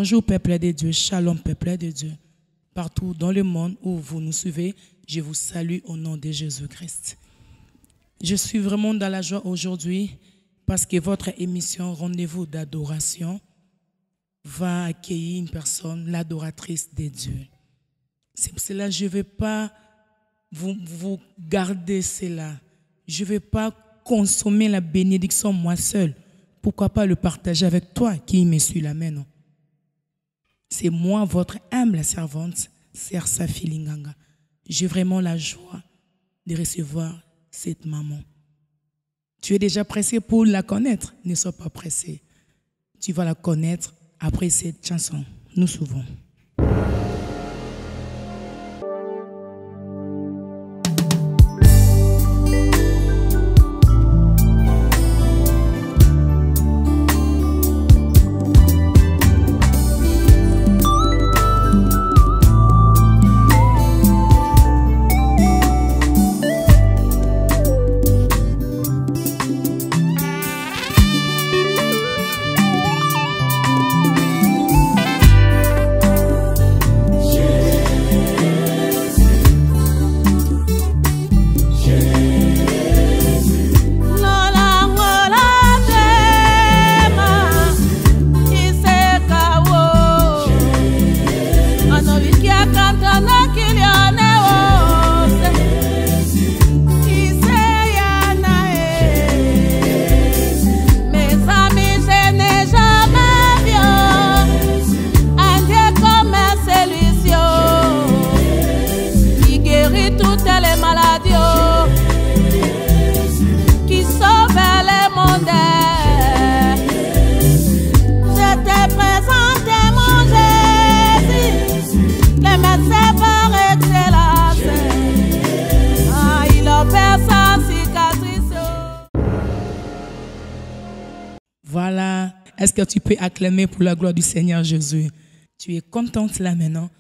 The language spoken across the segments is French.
Bonjour peuple de Dieu, shalom peuple de Dieu. Partout dans le monde où vous nous suivez, je vous salue au nom de Jésus-Christ. Je suis vraiment dans la joie aujourd'hui parce que votre émission Rendez-vous d'adoration va accueillir une personne, l'adoratrice de Dieu. C'est pour cela que je ne vais pas vous garder cela. Je ne vais pas consommer la bénédiction moi seul. Pourquoi pas le partager avec toi qui me suit la main, non? C'est moi, votre humble servante, Sœur Safi Linganga. J'ai vraiment la joie de recevoir cette maman. Tu es déjà pressé pour la connaître? Ne sois pas pressé. Tu vas la connaître après cette chanson. Nous souvent. Voilà. Est-ce que tu peux acclamer pour la gloire du Seigneur Jésus? Tu es contente là maintenant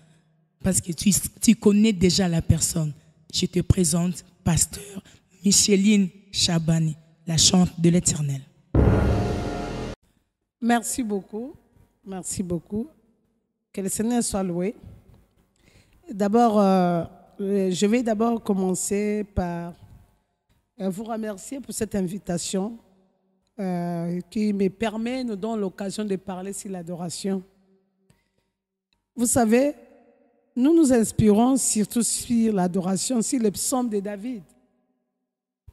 parce que tu connais déjà la personne. Je te présente Pasteur Micheline Chabani, la chante de l'Éternel. Merci beaucoup. Merci beaucoup. Que le Seigneur soit loué. D'abord, je vais d'abord commencer par vous remercier pour cette invitation qui me permet, nous donne l'occasion de parler sur l'adoration. Vous savez, nous nous inspirons surtout sur l'adoration, sur les psaumes de David,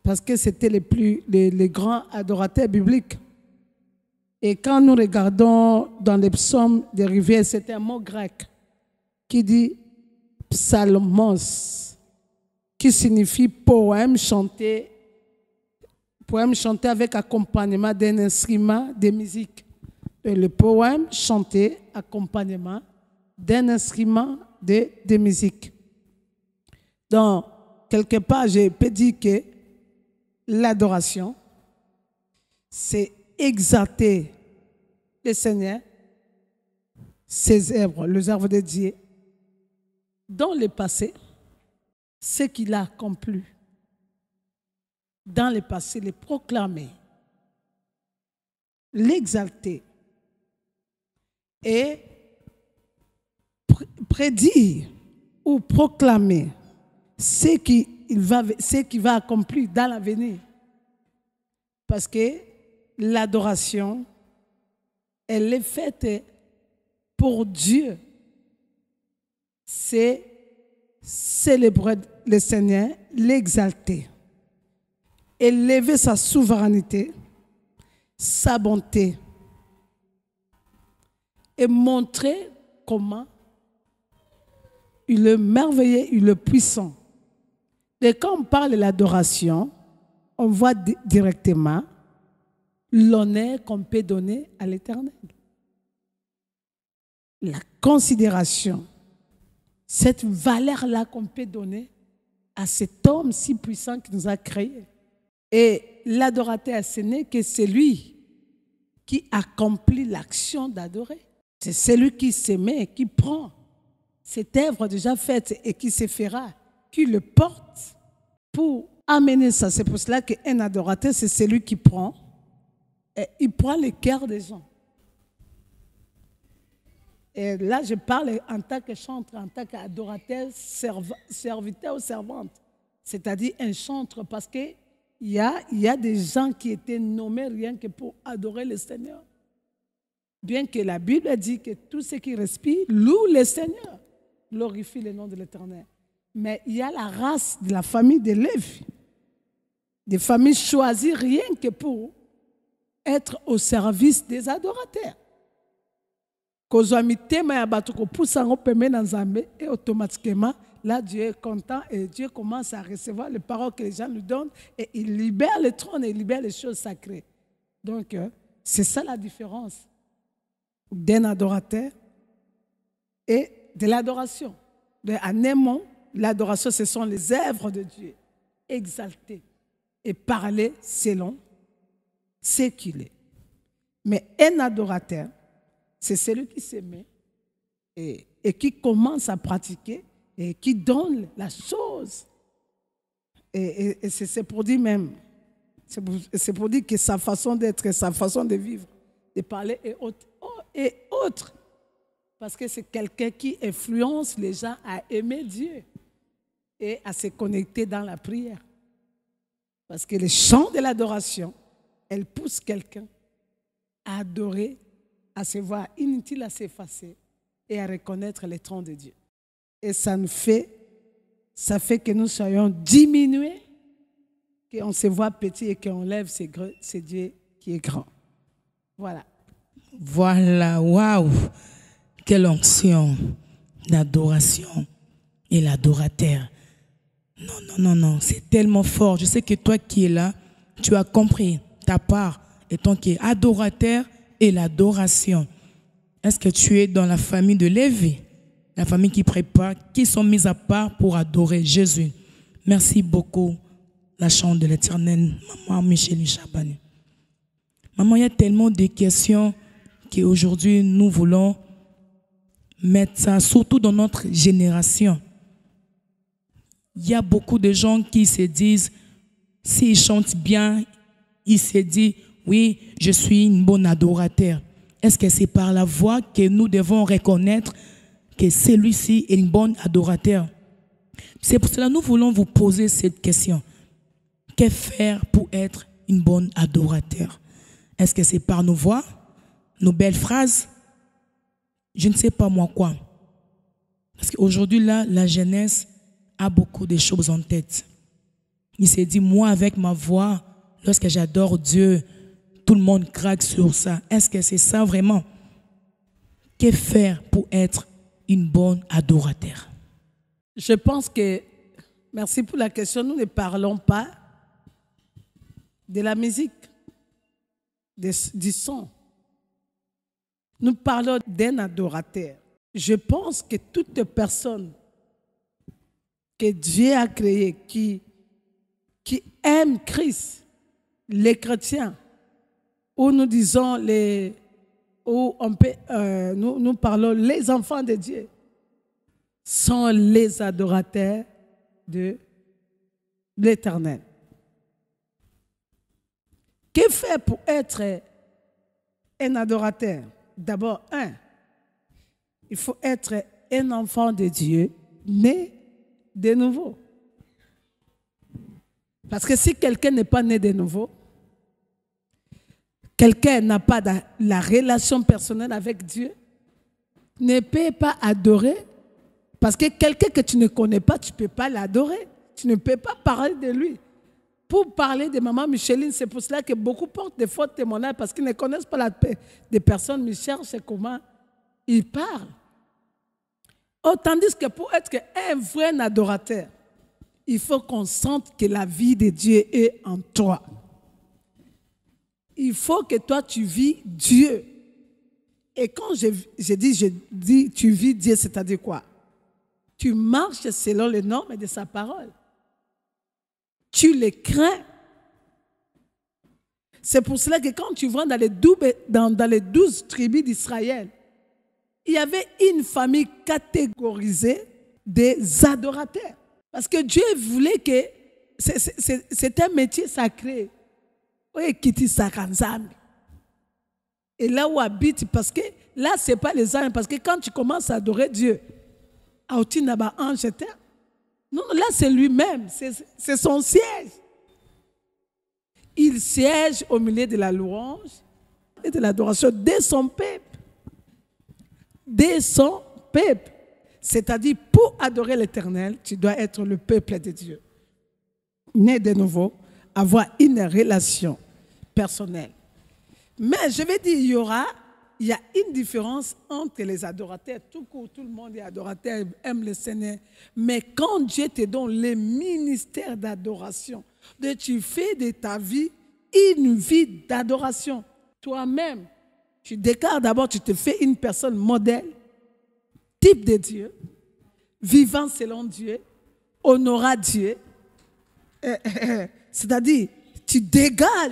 parce que c'était les grands adorateurs bibliques. Et quand nous regardons dans les psaumes dérivés, c'est un mot grec qui dit psalmos, qui signifie poème chanté avec accompagnement d'un instrument de musique. Et le poème chanté accompagnement d'un instrument de musique. Donc, quelque part, je peux dire que l'adoration, c'est exalter le Seigneur, ses œuvres, les œuvres de Dieu, dans le passé, ce qu'il a accompli. Dans le passé, les proclamer, l'exalter et prédire ou proclamer ce qu'il va accomplir dans l'avenir. Parce que l'adoration, elle est faite pour Dieu. C'est célébrer le Seigneur, l'exalter. Élever sa souveraineté, sa bonté et montrer comment il est merveilleux, il est puissant. Et quand on parle de l'adoration, on voit directement l'honneur qu'on peut donner à l'Éternel. La considération, cette valeur-là qu'on peut donner à cet homme si puissant qui nous a créés. Et l'adorateur, ce n'est que celui qui accomplit l'action d'adorer. C'est celui qui s'aimait, qui prend cette œuvre déjà faite et qui se fera, qui le porte pour amener ça. C'est pour cela qu'un adorateur, c'est celui qui prend, et il prend le cœur des gens. Et là, je parle en tant que chantre, en tant qu'adorateur, serviteur ou servante. C'est-à-dire un chantre, parce qu'il y a des gens qui étaient nommés rien que pour adorer le Seigneur. Bien que la Bible dit que tout ce qui respire loue le Seigneur, glorifie le nom de l'Éternel. Mais il y a la race de la famille de Lévi, des familles choisies rien que pour être au service des adorateurs. Et automatiquement, là, Dieu est content et Dieu commence à recevoir les paroles que les gens lui donnent et il libère le trône et il libère les choses sacrées. Donc, c'est ça la différence d'un adorateur et de l'adoration. En un mot, l'adoration, ce sont les œuvres de Dieu, exaltées et parler selon ce qu'il est. Mais un adorateur, c'est celui qui se met et qui commence à pratiquer et qui donne la chose. Et c'est pour dire même, c'est pour dire que sa façon d'être, sa façon de vivre, de parler est autre. Parce que c'est quelqu'un qui influence les gens à aimer Dieu et à se connecter dans la prière. Parce que le chant de l'adoration, elle pousse quelqu'un à adorer, à se voir inutile à s'effacer et à reconnaître le trône de Dieu. Et ça fait que nous soyons diminués, qu'on se voit petit et qu'on lève, c'est Dieu qui est grand. Voilà. Voilà, waouh! Quelle onction d'adoration et l'adorateur. Non, c'est tellement fort. Je sais que toi qui es là, tu as compris ta part étant qui est adorateur et l'adoration. Est-ce que tu es dans la famille de Lévi, la famille qui prépare, qui sont mises à part pour adorer Jésus? Merci beaucoup, la chambre de l'Éternel, maman Micheline Chabani. Maman, il y a tellement de questions qu'aujourd'hui nous voulons mettre ça, surtout dans notre génération. Il y a beaucoup de gens qui se disent, s'ils chantent bien, ils se disent, oui, je suis une bonne adorateur. Est-ce que c'est par la voix que nous devons reconnaître que celui-ci est une bonne adorateur? C'est pour cela que nous voulons vous poser cette question. Que faire pour être une bonne adorateur? Est-ce que c'est par nos voix, nos belles phrases? Je ne sais pas moi quoi. Parce qu'aujourd'hui, là, la jeunesse a beaucoup de choses en tête. Il s'est dit, moi, avec ma voix, lorsque j'adore Dieu, tout le monde craque sur ça. Est-ce que c'est ça vraiment? Que faire pour être une bonne adorateur? Je pense que, merci pour la question, nous ne parlons pas de la musique, du son. Nous parlons d'un adorateur. Je pense que toute personne que Dieu a créée qui aime Christ, les chrétiens, où nous disons nous parlons les enfants de Dieu, sont les adorateurs de l'Éternel. Que faire pour être un adorateur? D'abord, il faut être un enfant de Dieu, né de nouveau. Parce que si quelqu'un n'est pas né de nouveau, quelqu'un n'a pas la relation personnelle avec Dieu, ne peut pas adorer. Parce que quelqu'un que tu ne connais pas, tu ne peux pas l'adorer. Tu ne peux pas parler de lui. Pour parler de maman Micheline, c'est pour cela que beaucoup portent des faux témoignages parce qu'ils ne connaissent pas la paix des personnes. Mais cherchent comment ils parlent. Tandis que pour être un vrai adorateur, il faut qu'on sente que la vie de Dieu est en toi. Il faut que toi, tu vis Dieu. Et quand je dis tu vis Dieu, c'est-à-dire quoi? Tu marches selon les normes de sa parole. Tu les crains. C'est pour cela que quand tu vas dans les 12 tribus d'Israël, il y avait une famille catégorisée des adorateurs. Parce que Dieu voulait que c'est un métier sacré. Et là où habite, parce que là, ce n'est pas les anges, parce que quand tu commences à adorer Dieu, Aouti Naba ange était. Non, là, c'est lui-même, c'est son siège. Il siège au milieu de la louange et de l'adoration de son peuple. De son peuple. C'est-à-dire, pour adorer l'Éternel, tu dois être le peuple de Dieu. Né de nouveau, avoir une relation personnelle. Mais je vais dire, il y a une différence entre les adorateurs. Tout court, tout le monde est adorateur, aime le Seigneur. Mais quand Dieu te donne le ministère d'adoration, tu fais de ta vie une vie d'adoration. Toi-même, tu déclares d'abord, tu te fais une personne modèle, type de Dieu, vivant selon Dieu, honorant Dieu. C'est-à-dire, tu dégages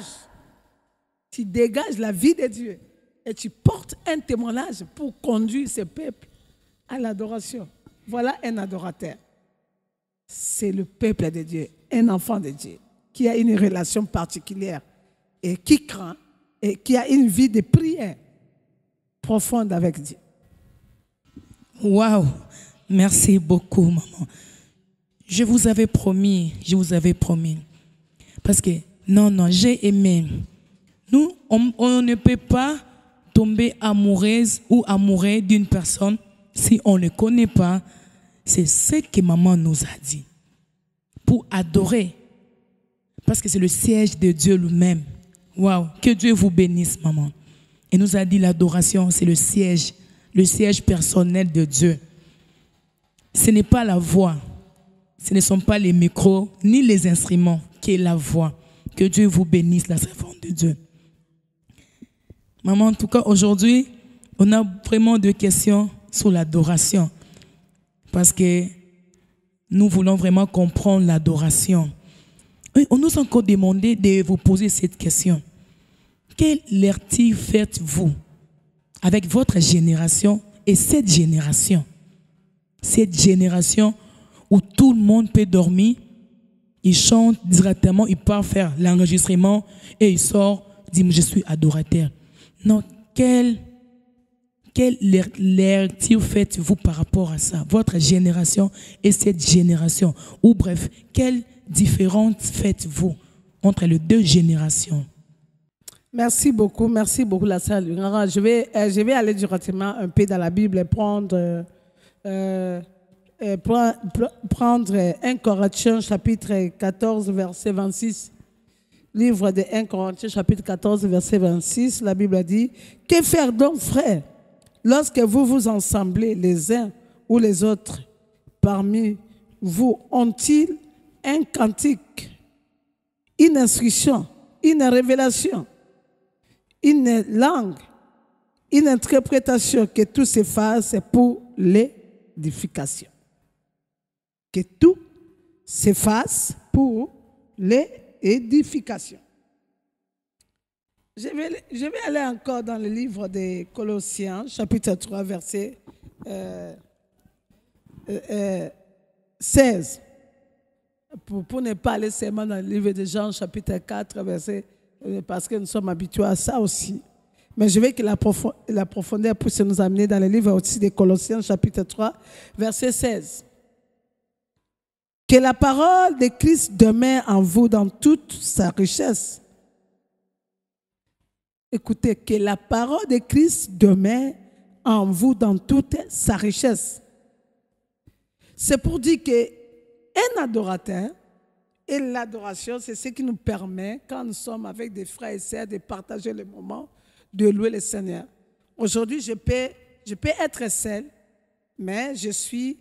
la vie de Dieu et tu portes un témoignage pour conduire ce peuple à l'adoration. Voilà un adorateur. C'est le peuple de Dieu, un enfant de Dieu, qui a une relation particulière et qui craint et qui a une vie de prière profonde avec Dieu. Waouh! Merci beaucoup, maman. Je vous avais promis. Parce que, non, j'ai aimé. Nous, on ne peut pas tomber amoureuse ou amoureux d'une personne si on ne connaît pas. C'est ce que maman nous a dit. Pour adorer. Parce que c'est le siège de Dieu lui-même. Waouh! Que Dieu vous bénisse, maman. Et nous a dit l'adoration, c'est le siège personnel de Dieu. Ce n'est pas la voix. Ce ne sont pas les micros, ni les instruments, qui est la voix. Que Dieu vous bénisse, la servante de Dieu. Maman, en tout cas, aujourd'hui, on a vraiment deux questions sur l'adoration. Parce que nous voulons vraiment comprendre l'adoration. On nous a encore demandé de vous poser cette question. Quelle lecture faites-vous avec votre génération et cette génération? Cette génération où tout le monde peut dormir, il chante directement, il part faire l'enregistrement et il sort, dit je suis adorateur. Non, quelle lecture faites-vous par rapport à ça? Votre génération et cette génération. Ou bref, quelle différence faites-vous entre les deux générations? Merci beaucoup, la sœur Lungara. Je vais aller directement un peu dans la Bible et prendre 1 Corinthiens chapitre 14, verset 26. Livre de 1 Corinthiens chapitre 14, verset 26. La Bible a dit, « Que faire donc, frères, lorsque vous vous assemblez les uns ou les autres parmi vous? Ont-ils un cantique, une instruction, une révélation, une langue, une interprétation, que tout se fasse pour l'édification. » Que tout se fasse pour l'édification. Je vais aller encore dans le livre des Colossiens, chapitre 3, verset 16. Pour ne pas aller seulement dans le livre de Jean, chapitre 4, verset, parce que nous sommes habitués à ça aussi. Mais je veux que la profondeur puisse nous amener dans le livre aussi des Colossiens, chapitre 3, verset 16. Que la parole de Christ demeure en vous dans toute sa richesse. Écoutez, que la parole de Christ demeure en vous dans toute sa richesse. C'est pour dire qu'un adorateur, et l'adoration, c'est ce qui nous permet, quand nous sommes avec des frères et sœurs, de partager le moment, de louer le Seigneur. Aujourd'hui, je peux être seul, mais je suis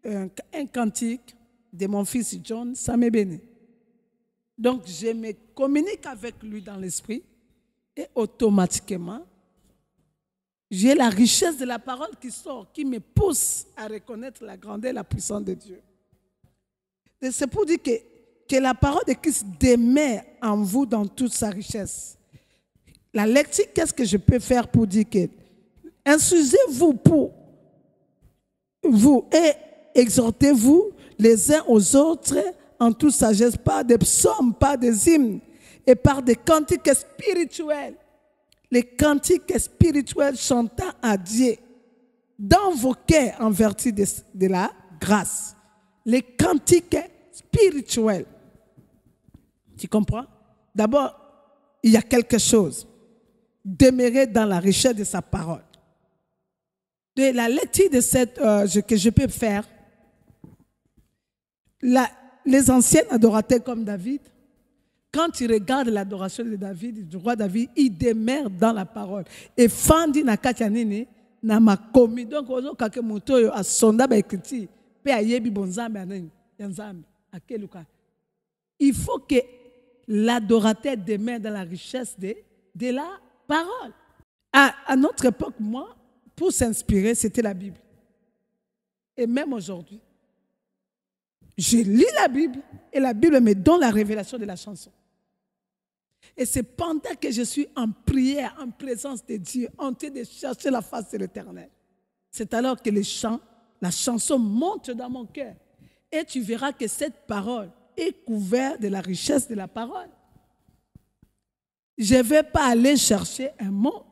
un cantique de mon fils John, ça me bénit. Donc, je me communique avec lui dans l'esprit et automatiquement, j'ai la richesse de la parole qui sort, qui me pousse à reconnaître la grandeur et la puissance de Dieu. Et c'est pour dire que la parole de Christ demeure en vous dans toute sa richesse. La lecture, qu'est-ce que je peux faire pour dire que instruisez-vous pour vous et exhortez-vous les uns aux autres en toute sagesse, par des psaumes, par des hymnes et par des cantiques spirituels. les cantiques spirituels chantant à Dieu dans vos cœurs en vertu de la grâce. Les cantiques spirituels. Tu comprends? D'abord, il y a quelque chose. Demeurer dans la richesse de sa parole. De la lecture de cette que je peux faire, les anciens adorateurs comme David, quand tu regardes l'adoration de David, du roi David, il demeure dans la parole. Et Fandi na kachanini na makomi. Donc, ozo kake mutoyo a sonda ba ekriti pe ayebi bonzambe anani yanzambe akeluka. Il faut que l'adorateur demeure dans la richesse de la parole. À notre époque, moi, pour s'inspirer, c'était la Bible. Et même aujourd'hui, je lis la Bible et la Bible me donne la révélation de la chanson. Et c'est pendant que je suis en prière, en présence de Dieu, en train de chercher la face de l'Éternel. C'est alors que la chanson monte dans mon cœur. Et tu verras que cette parole est couverte de la richesse de la parole. Je ne vais pas aller chercher un mot.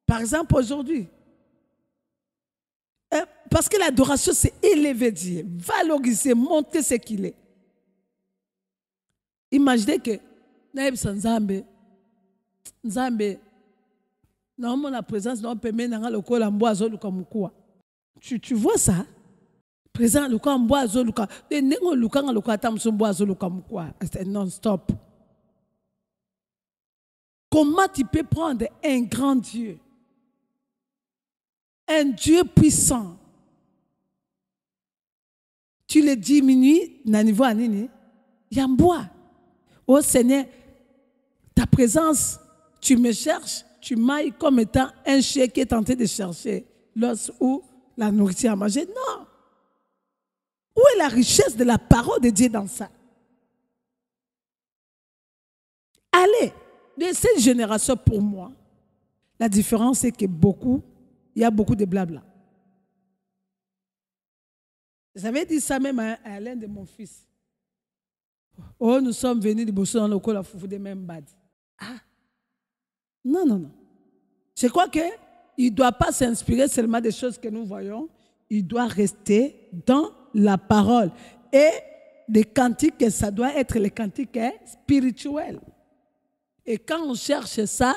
Par exemple, aujourd'hui, parce que l'adoration, c'est élever Dieu, valoriser, monter ce qu'il est. Imaginez que Nzambe, dans la présence d'un peuple, tu vois ça? Présent non-stop. Comment tu peux prendre un grand Dieu, un Dieu puissant, tu le diminues à niveau anini, yamboa. Oh Seigneur, ta présence, tu me cherches, tu m'ailles comme étant un chien qui est tenté de chercher l'os ou la nourriture à manger. Non. Où est la richesse de la parole de Dieu dans ça? Allez, de cette génération pour moi, la différence c'est que il y a beaucoup de blabla. J'avais dit ça même à l'un de mon fils. Oh, nous sommes venus de bosser dans le col à foufou de même bad. Ah, non. Je crois qu'il ne doit pas s'inspirer seulement des choses que nous voyons. Il doit rester dans la parole. Et les cantiques, ça doit être les cantiques spirituels. Et quand on cherche ça,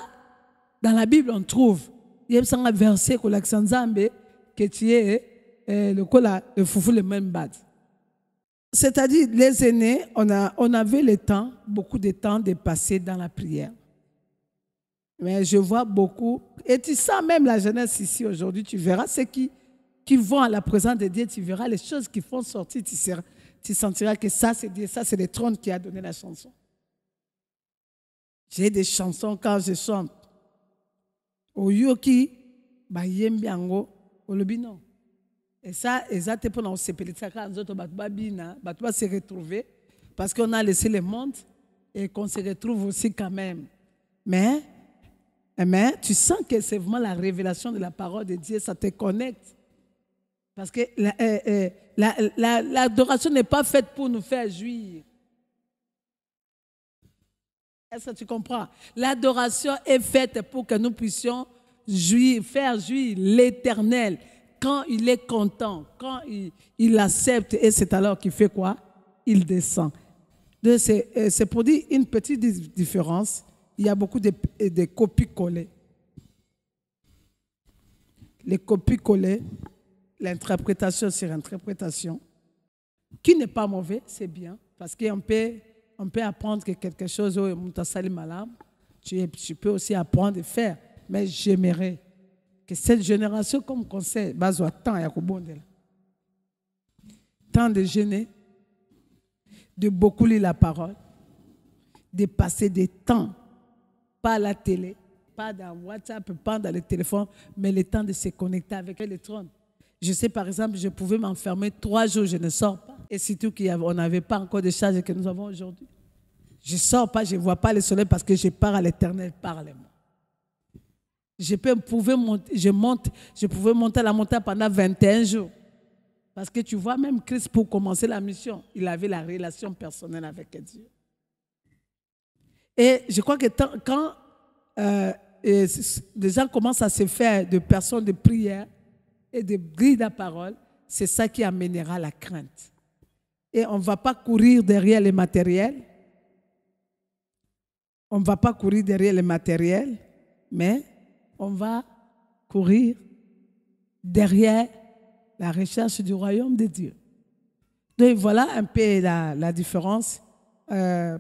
dans la Bible, on trouve. Il y a un verset que tu es le col à foufou le même bad. C'est-à-dire, les aînés, on avait le temps, beaucoup de temps de passer dans la prière. Mais je vois beaucoup, et tu sens même la jeunesse ici aujourd'hui, tu verras ceux qui vont à la présence de Dieu, tu verras les choses qui font sortir, tu sentiras que ça c'est Dieu, ça c'est le trône qui a donné la chanson. J'ai des chansons quand je chante. Oyoki, bayembiango, olobino. Et ça, exactement pendant ce quand nous autres se retrouver parce qu'on a laissé le monde et qu'on se retrouve aussi quand même. Mais tu sens que c'est vraiment la révélation de la parole de Dieu, ça te connecte. Parce que l'adoration n'est pas faite pour nous faire jouir. Est-ce que tu comprends? L'adoration est faite pour que nous puissions jouir, faire jouir l'Éternel. Quand il est content, quand il accepte, et c'est alors qu'il fait quoi? Il descend. C'est pour dire une petite différence. Il y a beaucoup de copies-collées. Les copies-collées, l'interprétation sur interprétation, qui n'est pas mauvais, c'est bien, parce qu'on peut apprendre que quelque chose, tu peux aussi apprendre et faire, mais j'aimerais que cette génération, comme conseil, tant de jeûner, de beaucoup lire la parole, de passer des temps, pas à la télé, pas dans WhatsApp, pas dans le téléphone, mais le temps de se connecter avec le trône. Je sais par exemple, je pouvais m'enfermer 3 jours, je ne sors pas. Et surtout qu'on n'avait pas encore de charge que nous avons aujourd'hui. Je ne sors pas, je ne vois pas le soleil parce que je pars à l'Éternel, parle-moi. Je pouvais monter la montagne pendant 21 jours. Parce que tu vois, même Christ, pour commencer la mission, il avait la relation personnelle avec Dieu. Et je crois que quand et des gens commencent à se faire de personnes de prière et de grille de la parole, c'est ça qui amènera la crainte. Et on ne va pas courir derrière les matériels. On ne va pas courir derrière les matériels, mais on va courir derrière la recherche du royaume de Dieu. Donc voilà un peu la différence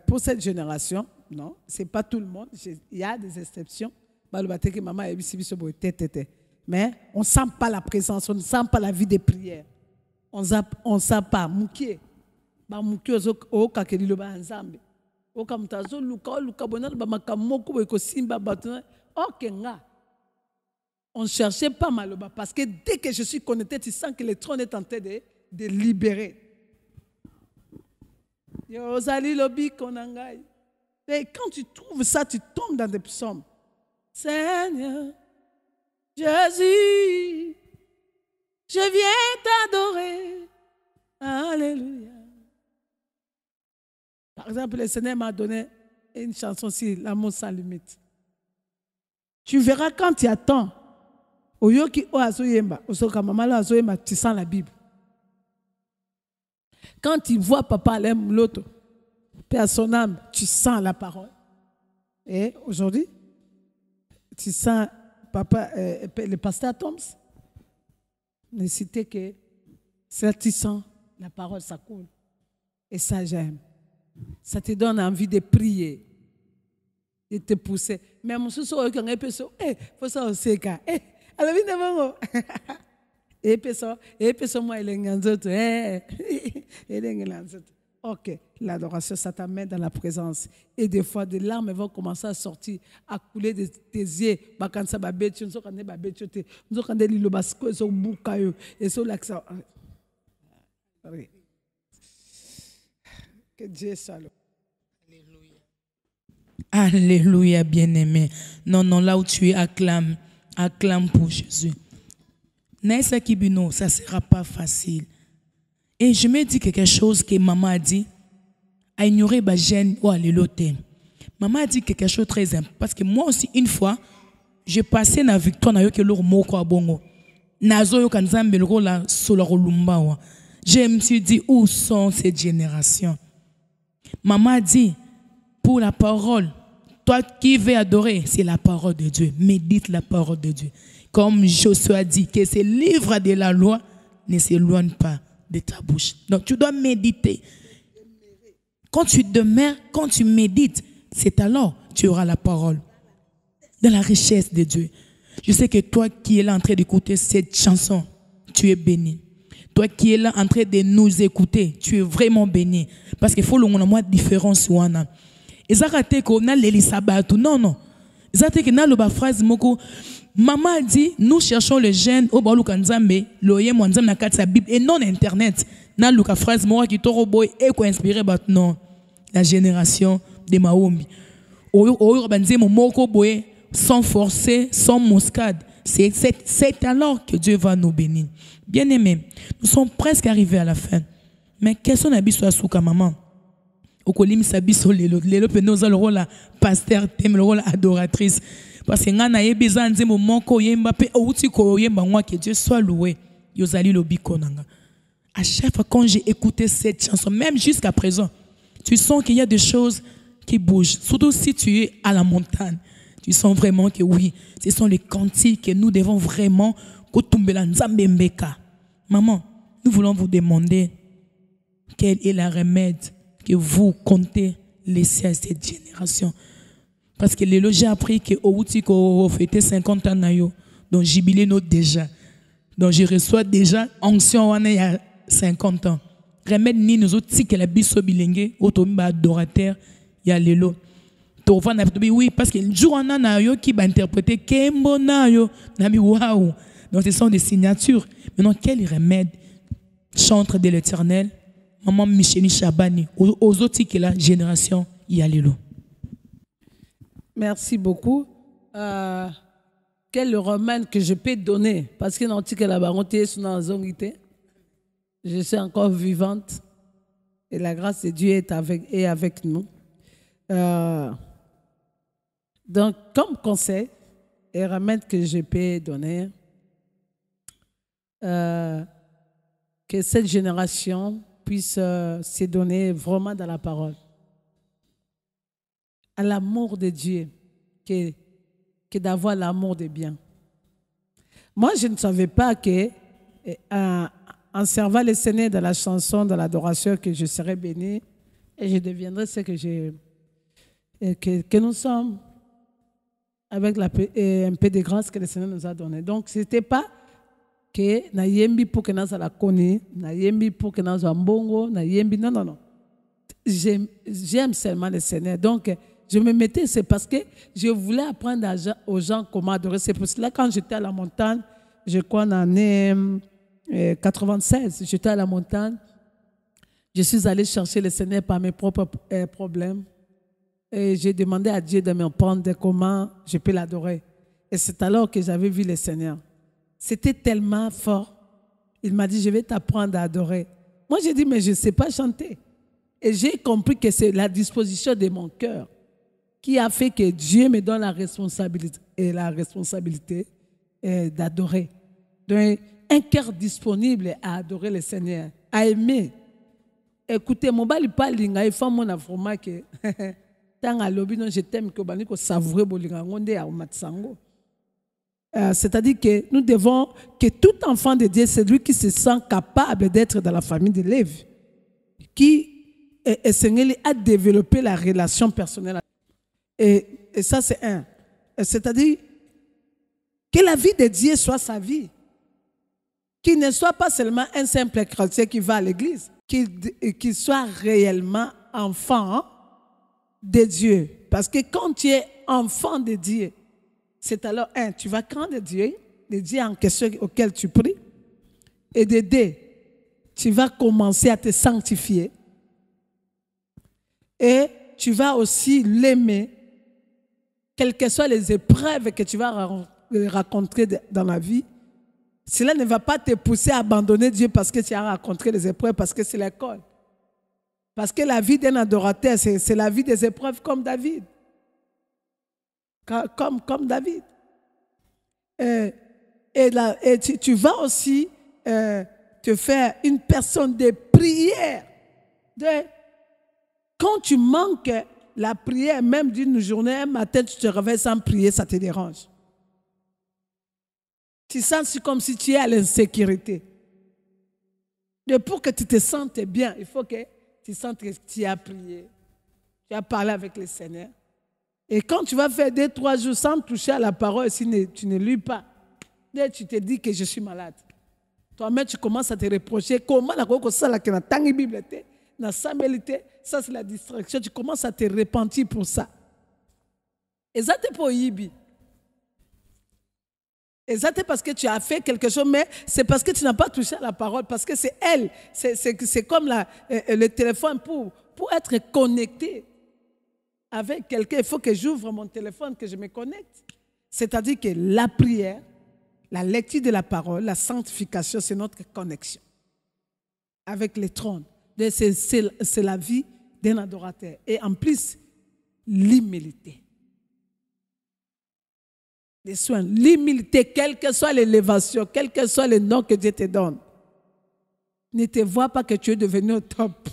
pour cette génération. Non, ce n'est pas tout le monde. Il y a des exceptions. Mais on ne sent pas la présence, on ne sent pas la vie des prières. On ne sent pas. On ne cherchait pas Maloba parce que dès que je suis connecté, tu sens que le trône est en train de libérer. Et quand tu trouves ça, tu tombes dans des psaumes. Seigneur, Jésus, je viens t'adorer. Alléluia. Par exemple, le Seigneur m'a donné une chanson sur l'amour sans limite. Tu verras quand tu attends. Tu sens la Bible. Quand tu vois papa aime l'autre, Père son âme, tu sens la parole. Et aujourd'hui, tu sens papa, le pasteur Toms, ne citer que ça, tu sens la parole, ça coule. Et ça, j'aime. Ça te donne envie de prier, de te pousser. Mais mon souci, c'est que faut ça aussi. Alors, ok, l'adoration, ça t'amène dans la présence. Et des fois, des larmes vont commencer à sortir, à couler de tes yeux. Que Dieu soit là. Alléluia, bien-aimé. Non, non, là où tu es, acclame. Acclame pour Jésus. Naïsa Kibino, ça ne sera pas facile. Et je me dis quelque chose que maman a dit, à ignorer ma gêne ou à l'éloter. Maman a dit quelque chose de très important. Parce que moi aussi, une fois, j'ai passé na victoire na yo ke lor moko abongo. Nazo yo kanzambe le la solo lumba wa. Je me suis dit, où sont ces générations? Maman a dit, pour la parole, toi qui veux adorer, c'est la parole de Dieu. Médite la parole de Dieu. Comme Josué a dit, que ce livre de la loi ne s'éloigne pas de ta bouche. Donc tu dois méditer. Quand tu demeures, quand tu médites, c'est alors que tu auras la parole. Dans la richesse de Dieu. Je sais que toi qui es là en train d'écouter cette chanson, tu es béni. Toi qui es là en train de nous écouter, tu es vraiment béni. Parce qu'il faut le moins différence. Et ça a été qu'on a l'Elisabeth. Non, non. Ça a été qu'on a le phrase moko. Maman a dit, nous cherchons le gène au Baou Kanzambe, l'Oye Mwanzam na sa Bible et non Internet. Na luka phrase moi qui toro boy et quoi inspiré non la génération de Maombi. Oyo banze moko boy sans forcer, sans muscade. C'est alors que Dieu va nous bénir. Bien-aimés, nous sommes presque arrivés à la fin. Mais quels sont les bisous à souka maman? Okolim sabiso lelo penoza le rôle pasteur thème le rôle adoratrice parce que ngana yebeza nzembo moko yemba pe outi ko yemba moi que Dieu soit loué yozali lobiko nanga. À chaque fois quand j'ai écouté cette chanson même jusqu'à présent tu sens qu'il y a des choses qui bougent surtout si tu es à la montagne tu sens vraiment que oui ce sont les cantiques que nous devons vraiment kotumbela nzambe mbeka. Maman nous voulons vous demander quel est le remède que vous comptez laisser à cette génération. Parce que les j'ai appris que au outil qu'on fêtait 50 ans nayo, donc jubilé nous déjà. Donc je reçois déjà onction il y a 50 ans. Remède ni nous autres que la biso bilingue, automba adorateur, il y a l'élo. Oui, parce que le jour en nayo qui va interpréter Kembo nayo, nabi waouh. Donc ce sont des signatures. Maintenant quel remède chantre de l'Éternel? Maman Micheli Chabani, aux autres que la génération y a l'élo. Merci beaucoup. Quel remède que je peux donner? Parce que dans la baronne est sur la zone, je suis encore vivante et la grâce de Dieu est avec nous. Donc, comme conseil, remèdes que je peux donner, que cette génération puisse se donner vraiment dans la parole, à l'amour de Dieu, que d'avoir l'amour des biens. Moi, je ne savais pas que, en servant le Seigneur dans la chanson, dans l'adoration, que je serais béni et je deviendrai ce que nous sommes, avec un peu de grâce que le Seigneur nous a donné. Donc, ce n'était pas que na yembi pour que nous la koni, na yembi pour que nous mbongo, na yembi, non, non, non. J'aime seulement le Seigneur. Donc, je me mettais, c'est parce que je voulais apprendre aux gens comment adorer. C'est pour cela, quand j'étais à la montagne, je crois en année 96, j'étais à la montagne, je suis allé chercher le Seigneur par mes propres problèmes. Et j'ai demandé à Dieu de me prendre comment je peux l'adorer. Et c'est alors que j'avais vu le Seigneur. C'était tellement fort. Il m'a dit, je vais t'apprendre à adorer. Moi, j'ai dit, mais je ne sais pas chanter. Et j'ai compris que c'est la disposition de mon cœur qui a fait que Dieu me donne la responsabilité d'adorer. Donc, un cœur disponible à adorer le Seigneur, à aimer. Écoutez, mon bali pas linga, il faut mon vraiment que tant à l'objet, je t'aime que bani ko savourer bolinga ngonde à matsango. C'est-à-dire que nous devons, que tout enfant de Dieu, c'est lui qui se sent capable d'être dans la famille de Lévi, qui est à développer la relation personnelle. Et ça, c'est un. C'est-à-dire que la vie de Dieu soit sa vie. Qu'il ne soit pas seulement un simple chrétien qui va à l'église, qu'il soit réellement enfant de Dieu. Parce que quand tu es enfant de Dieu, c'est alors, tu vas craindre Dieu, le Dieu en question auquel tu pries, et de deux, tu vas commencer à te sanctifier, et tu vas aussi l'aimer, quelles que soient les épreuves que tu vas rencontrer dans la vie. Cela ne va pas te pousser à abandonner Dieu parce que tu as rencontré les épreuves, parce que c'est l'école. Parce que la vie d'un adorateur, c'est la vie des épreuves comme David. Comme David. Et tu vas aussi te faire une personne de prière. Quand tu manques la prière, même d'une journée, un matin, tu te réveilles sans prier, ça te dérange. Tu sens comme si tu es à l'insécurité. Et pour que tu te sentes bien, il faut que tu sentes que tu as prié. Tu as parlé avec le Seigneur. Et quand tu vas faire 2-3 jours sans toucher à la parole, si tu ne lis pas, tu te dis que je suis malade. Toi-même, tu commences à te reprocher. Comment la Bible, ça c'est la distraction. Tu commences à te repentir pour ça. Et ça, c'est pour Yibi. Et ça, c'est parce que tu as fait quelque chose, mais c'est parce que tu n'as pas touché à la parole, parce que c'est elle. C'est comme le téléphone pour être connecté avec quelqu'un. Il faut que j'ouvre mon téléphone, que je me connecte. C'est-à-dire que la prière, la lecture de la parole, la sanctification, c'est notre connexion avec le trône. C'est la vie d'un adorateur. Et en plus, l'humilité. Les soins, l'humilité, quelle que soit l'élévation, quel que soit le nom que Dieu te donne. Ne te vois pas que tu es devenu au top.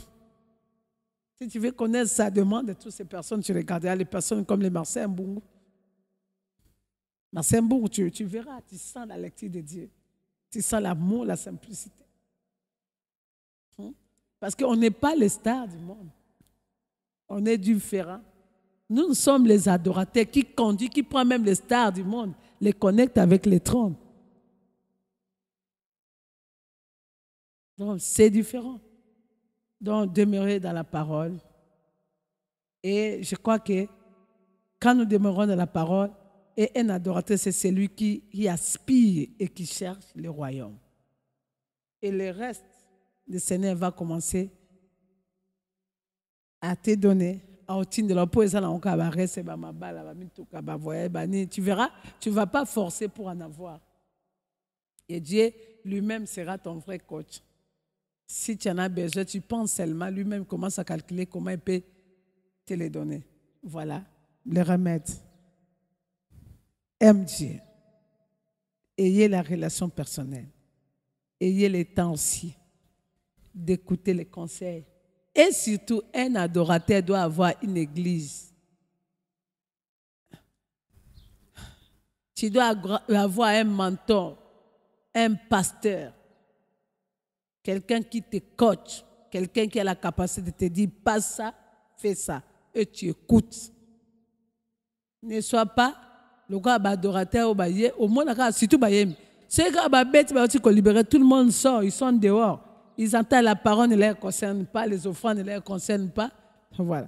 Si tu veux connaître ça, demande à toutes ces personnes, tu regarderas les personnes comme les Marcel Mbungu. Marcel Mbungu, tu verras, tu sens la lecture de Dieu. Tu sens l'amour, la simplicité. Parce qu'on n'est pas les stars du monde. On est différents. Nous sommes les adorateurs qui conduisent, qui prennent même les stars du monde, les connectent avec les trônes. Donc, c'est différent. Donc, demeurer dans la parole. Et je crois que quand nous demeurons dans la parole, et un adorateur, c'est celui qui aspire et qui cherche le royaume. Et le reste, le Seigneur va commencer à te donner. Tu verras, tu ne vas pas forcer pour en avoir. Et Dieu lui-même sera ton vrai coach. Si tu en as besoin, tu penses seulement, lui-même commence à calculer comment il peut te les donner. Voilà, le remède. aime Dieu. Ayez la relation personnelle. Ayez le temps aussi d'écouter les conseils. Et surtout, un adorateur doit avoir une église. Tu dois avoir un mentor, un pasteur, quelqu'un qui te coach, quelqu'un qui a la capacité de te dire, passe ça, fais ça, et tu écoutes. Ne sois pas le gars adorateur au monde, surtout ceux qui sont libérés, tout le monde sort, ils sont dehors. Ils entendent la parole, ne les concerne pas, les offrandes ne les concernent pas. Voilà.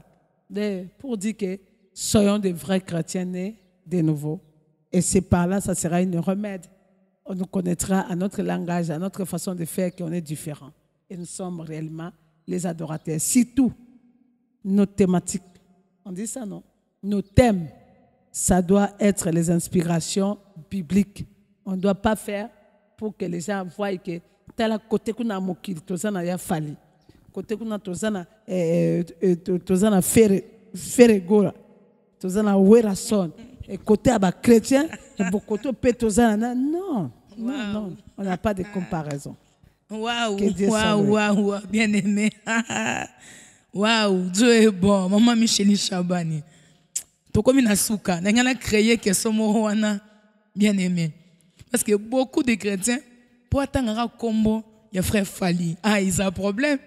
Pour dire que soyons des vrais chrétiens nés de nouveau. Et c'est par là, ça sera une remède. On nous connaîtra à notre langage, à notre façon de faire qu'on est différents. Et nous sommes réellement les adorateurs. Surtout, nos thématiques, on dit ça, non? Nos thèmes, ça doit être les inspirations bibliques. On ne doit pas faire pour que les gens voient que tel côté qu'on a mokil, tozana ya fali, côté qu'on a tozana ferregora, tozana werason, et côté aba chrétien, beaucoup de tozana non, non, on n'a pas de comparaison. Waouh, bien aimé. Waouh, Dieu est bon. Maman Micheline Chabani. To comme na souka, n'a a créé que somo wana bien aimé. Parce que beaucoup de chrétiens pour attendre un combo, il y a frère Fali. Ah, ils ont un problème.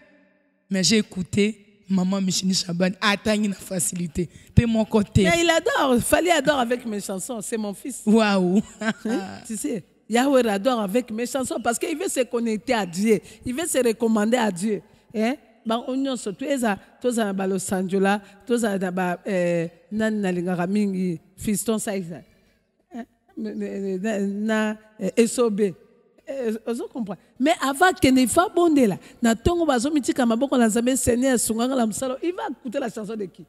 Mais j'ai écouté maman Micheline Chabani. Attends une facilité. De mon côté. Mais il adore. Fali adore avec mes chansons. C'est mon fils. Waouh. Tu sais, Yahweh adore avec mes chansons parce qu'il veut se connecter à Dieu. Il veut se recommander à Dieu. Hein? On surtout tous à Los Angeles, tous à Nan mingi fiston Saïsa. Na SOB. Vous comprenez? Mais avant qu'il ne fasse bon là, na tongo bazo mitika maboko na zambe Seigneur sunganga la msalo, il va écouter la chanson de qui?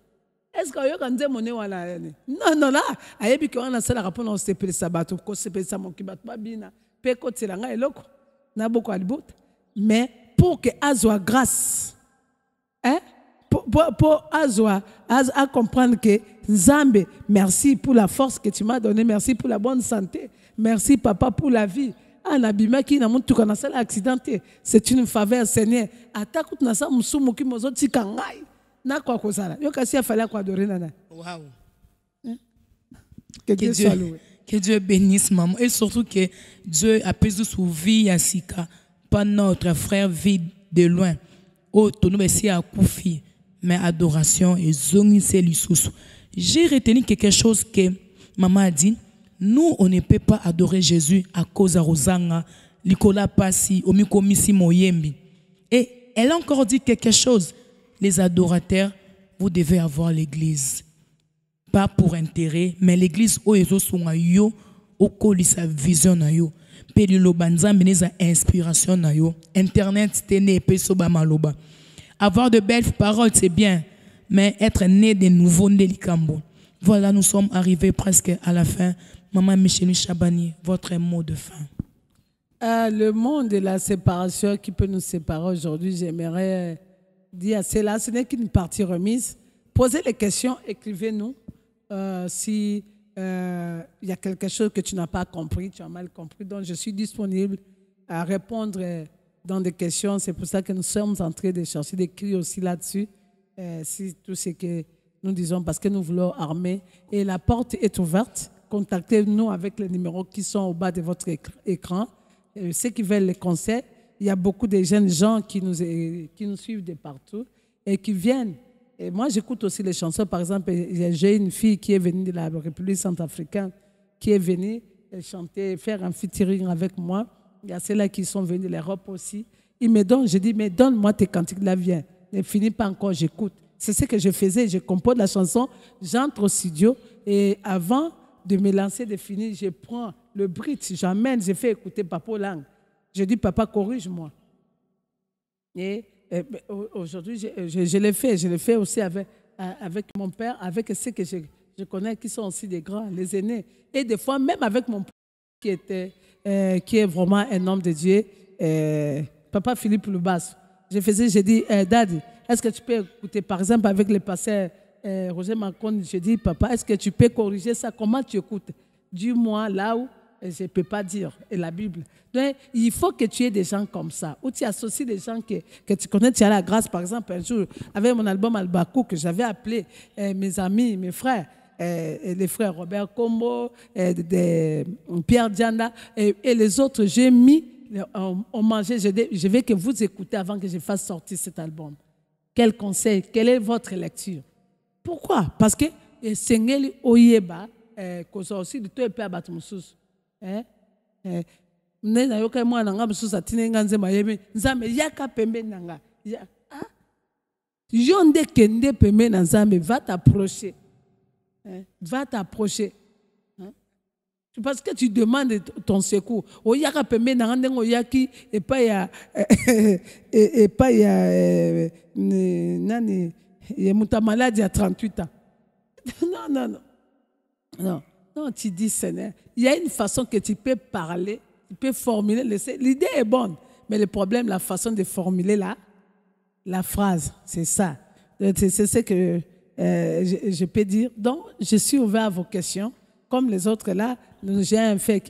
Est-ce que yo kanze moné wala non là, ayebi ko na sala rapona on sepele sabato ko sepele sa monki bat babina, pe ko tselanga eloko na boko alibota. Mais pour que azwa grâce, hein? Pour azwa à comprendre que Nzambe, merci pour la force que tu m'as donnée, merci pour la bonne santé, merci papa pour la vie. Ah, nabima qui na muntu kana sala accidenté, c'est une faveur Seigneur. Ataku na sa musumu ki mozo tika ngai. Na kwa kozala. Yo kasi afala kwa adorer nana. Waouh. Que Dieu bénisse maman et surtout que Dieu apaise sous vie à Sika, pas notre frère vit de loin. Oh, ton nom est à Koufi, mais adoration et zongi c'est l'issous. J'ai retenu quelque chose que maman a dit. Nous, on ne peut pas adorer Jésus à cause de Rosanga, Nicolas Passi, Omikomisi Moyembi. Et elle a encore dit quelque chose. Les adorateurs, vous devez avoir l'église. Pas pour intérêt, mais l'église où ils sont yo, au col sa vision na yo. Pédilo banza meneza inspiration na yo. Internet tene peso ba maloba. Avoir de belles paroles c'est bien, mais être né de nouveau né likambo. Voilà, nous sommes arrivés presque à la fin. Maman Micheline Chabani, votre mot de fin. Le monde de la séparation qui peut nous séparer aujourd'hui, j'aimerais dire cela. Ce n'est qu'une partie remise. Posez les questions, écrivez-nous. Si il y a quelque chose que tu n'as pas compris, tu as mal compris. Donc, je suis disponible à répondre dans des questions. C'est pour ça que nous sommes en train de chercher d'écrire aussi là-dessus. Si tout ce que nous disons, parce que nous voulons armer. Et la porte est ouverte. Contactez-nous avec les numéros qui sont au bas de votre écran. Ceux qui veulent les conseils, il y a beaucoup de jeunes gens qui nous suivent de partout et qui viennent. Et moi, j'écoute aussi les chansons. Par exemple, j'ai une fille qui est venue de la République centrafricaine, qui est venue chanter, faire un featuring avec moi. Il y a ceux-là qui sont venus de l'Europe aussi. Ils me donnent, je dis, mais donne-moi tes cantiques, là, viens. Ne finis pas encore, j'écoute. C'est ce que je faisais. Je compose la chanson, j'entre au studio et avant de me lancer, de finir, je prends le bridge, j'emmène, je fais écouter papa aux langues. Je dis, papa, corrige-moi. Et aujourd'hui, je l'ai fait aussi avec mon père, avec ceux que je connais qui sont aussi des grands, les aînés. Et des fois, même avec mon père qui est vraiment un homme de Dieu, papa Philippe Loubas. J'ai dit, Daddy, est-ce que tu peux écouter, par exemple, avec le pasteur Roger Macron, je dis, papa, est-ce que tu peux corriger ça? Comment tu écoutes? dis-moi là où je ne peux pas dire. Et la Bible. Donc, il faut que tu aies des gens comme ça. Où tu associes des gens que tu connais. Tu as la grâce, par exemple, un jour, avec mon album Albakou, que j'avais appelé mes amis, mes frères, les frères Robert Combo, Pierre Dianda et les autres. J'ai mis, on mangeait, je vais que vous écoutez avant que je fasse sortir cet album. Quel conseil? Quelle est votre lecture? Pourquoi? Parce que Sengeli Oyeba, koza aussi de tout et à battre moussous. Nena yoka moi nanga moussous atine nganze mayeme nzambe yaka pembe nanga. Jonde kende pembe na nzambe va t'approcher. Va t'approcher. Parce que tu demandes ton secours. Oyaka pembe nanga ndengo yaki et pas ya nani il est malade il y a 38 ans. Non, tu dis Seigneur. Il y a une façon que tu peux parler, tu peux formuler. L'idée est bonne, mais le problème, la façon de formuler la phrase, c'est ça. C'est ce que je peux dire. Donc, je suis ouvert à vos questions. Comme les autres là, j'ai un frère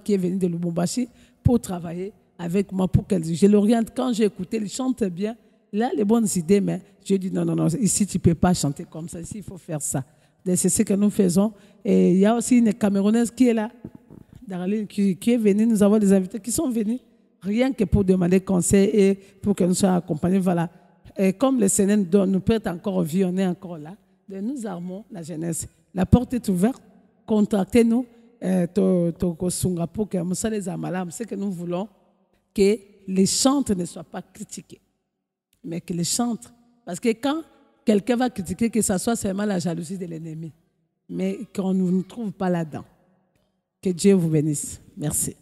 qui est venu de Lubumbashi pour travailler avec moi, pour qu'elle. Je l'oriente. Quand j'ai écouté, il chante bien. Il a les bonnes idées, mais je dis non, ici tu ne peux pas chanter comme ça, ici il faut faire ça. C'est ce que nous faisons. Et il y a aussi une Camerounaise qui est là, qui est venue, nous avons des invités qui sont venus, rien que pour demander conseil et pour que nous soyons accompagnés. Voilà. Et comme le Seigneur nous peut être encore vie, on est encore là, nous armons la jeunesse. La porte est ouverte, contactez-nous, pour que nous soyons les amalams. C'est que nous voulons que les chantres ne soient pas critiqués, mais que les chantres. Parce que quand quelqu'un va critiquer, que ce soit seulement la jalousie de l'ennemi, mais qu'on ne nous trouve pas là-dedans. Que Dieu vous bénisse. Merci.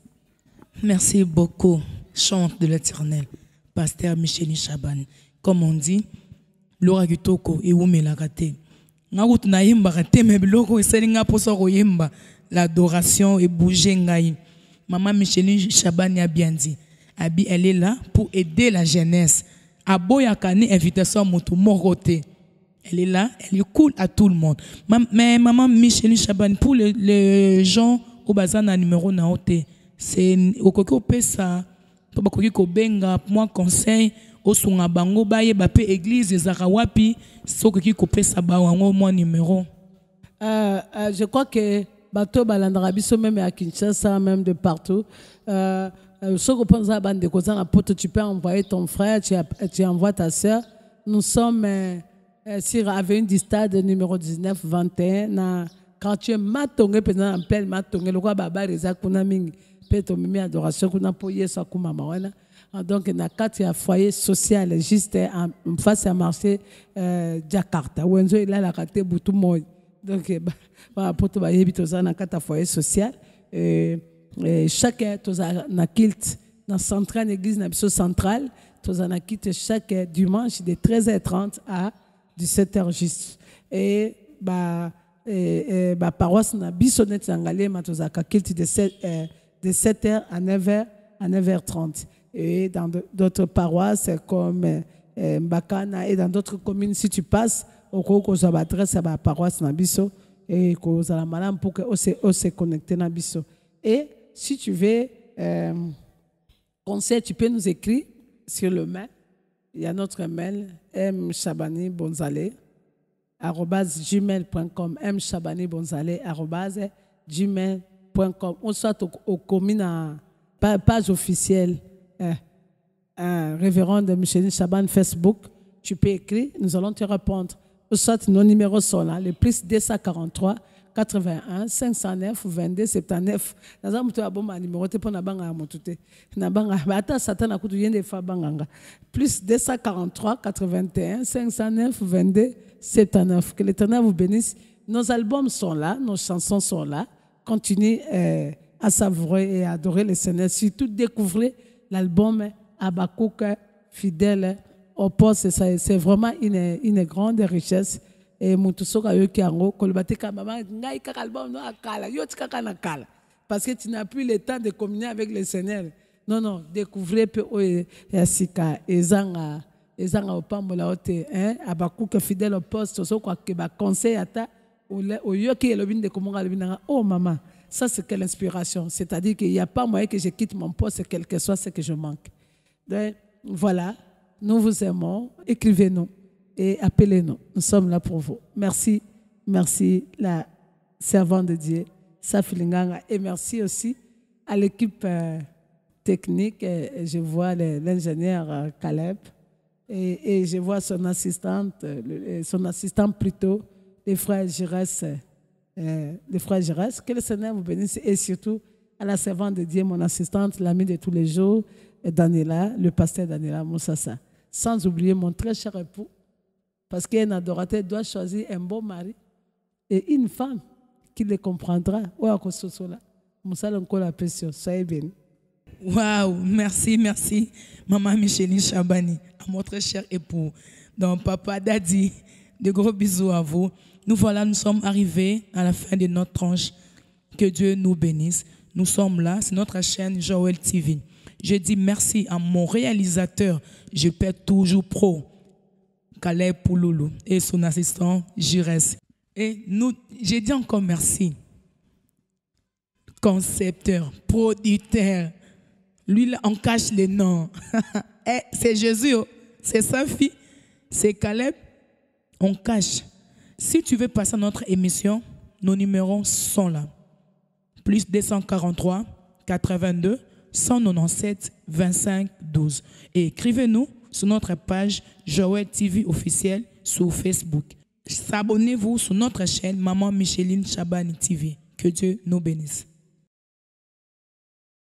Merci beaucoup, chante de l'Éternel, pasteur Michel Chaban. Comme on dit, l'ora kitoko et oume la gâté. Ngaout na yimba gâté, mais l'oro et selinga poso yimba. L'adoration et bouger ngaï. Maman Michel Chaban a bien dit. Abi, elle est là pour aider la jeunesse. Aboyakane invitation à moto moroté. Elle est là, elle est cool à tout le monde. Mais maman Michel Chaban, pour les gens au bazar na numéro na oté, c'est au koko pesa, to ba koki ko benga, moi conseil au sunga bango baye ba pe église zarawapi, so koki ko pesa ba wango moi numéro. Je crois que bato balandra biso même à Kinshasa, même de partout. Tu peux envoyer ton frère, tu envoies ta soeur. Nous sommes sur Avenue du Stade numéro 19-21 dans quartier Matongé, président appelle Matongé, le roi Baba Reza Kunaming, Peto Mimi Adoration Kunapoye Sakumama. Donc, il y a 4 foyers sociaux juste en face à marché Jakarta. Wenzo il a la carte Boutou. Donc, pour tout le monde, il y a 4 foyers sociaux. Chaque na kilt dans centrale église na biso centrale tozana kilt chaque dimanche de 13h30 à 17h juste et paroisse na biso net ngalema tozaka kilt de 7h à 9h30 et dans d'autres paroisses comme Mbakana et dans d'autres communes si tu passes au cours de l'adresse à la paroisse na biso et que la malam pour que on se connecter na biso et si tu veux conseil, tu peux nous écrire sur le mail. Il y a notre mail mchabanibonzale@gmail.com mchabanibonzale@gmail.com ou soit au commun page officielle révérend de Michel Chaban Facebook. Tu peux écrire, nous allons te répondre. Ou soit nos numéros sont là, le plus 243 81 509 22 79. Naza mutu aboma numéro te pona banga mutute. Na banga ata satana kutu yende fa banganga. Plus 243 81 509 22 79. Que l'Éternel vous bénisse. Nos albums sont là, nos chansons sont là. Continuez à savourer et à adorer le Seigneur. Surtout découvrez l'album Habakkuk fidèle au poste. C'est vraiment une grande richesse. Et parce que tu n'as plus le temps de communier avec le Seigneur. Non, découvrez peu Yasika ezanga au pambola ote Habakkuk fidèle au poste so quoi que ba conseil ata au yoki elobine de komonga lobina oh maman Ça, c'est quelle inspiration. C'est-à-dire qu'il n'y a pas moyen que je quitte mon poste, quel que soit ce que je manque. Donc, voilà, nous vous aimons. Écrivez-nous et appelez-nous. Nous sommes là pour vous. Merci, merci la servante de Dieu, Safi Linganga. Et merci aussi à l'équipe technique. Je vois l'ingénieur Caleb et je vois son assistante, son assistant plutôt, les frères Giresse. Que le Seigneur vous bénisse et surtout à la servante de Dieu, mon assistante, l'amie de tous les jours, Daniela, le pasteur Daniela Moussassa. Sans oublier mon très cher époux, parce qu'un adorateur doit choisir un bon mari et une femme qui le comprendra. Soyez bénis. Waouh, merci, merci, Maman Micheline Chabani, à mon très cher époux. Donc, Papa Daddy, de gros bisous à vous. Nous voilà, nous sommes arrivés à la fin de notre tranche. Que Dieu nous bénisse. Nous sommes là, c'est notre chaîne Joël TV. Je dis merci à mon réalisateur, je pète toujours pro, Caleb Pouloulou, et son assistant Giresse. Et j'ai dit encore merci. Concepteur, producteur. Lui, là, on cache les noms. C'est Jésus, c'est Safi, c'est Caleb. On cache. Si tu veux passer à notre émission, nos numéros sont là. Plus 243 82 197 25 12. Et écrivez-nous sur notre page Joël TV officiel sur Facebook. Abonnez-vous sur notre chaîne Maman Micheline Chabani TV. Que Dieu nous bénisse.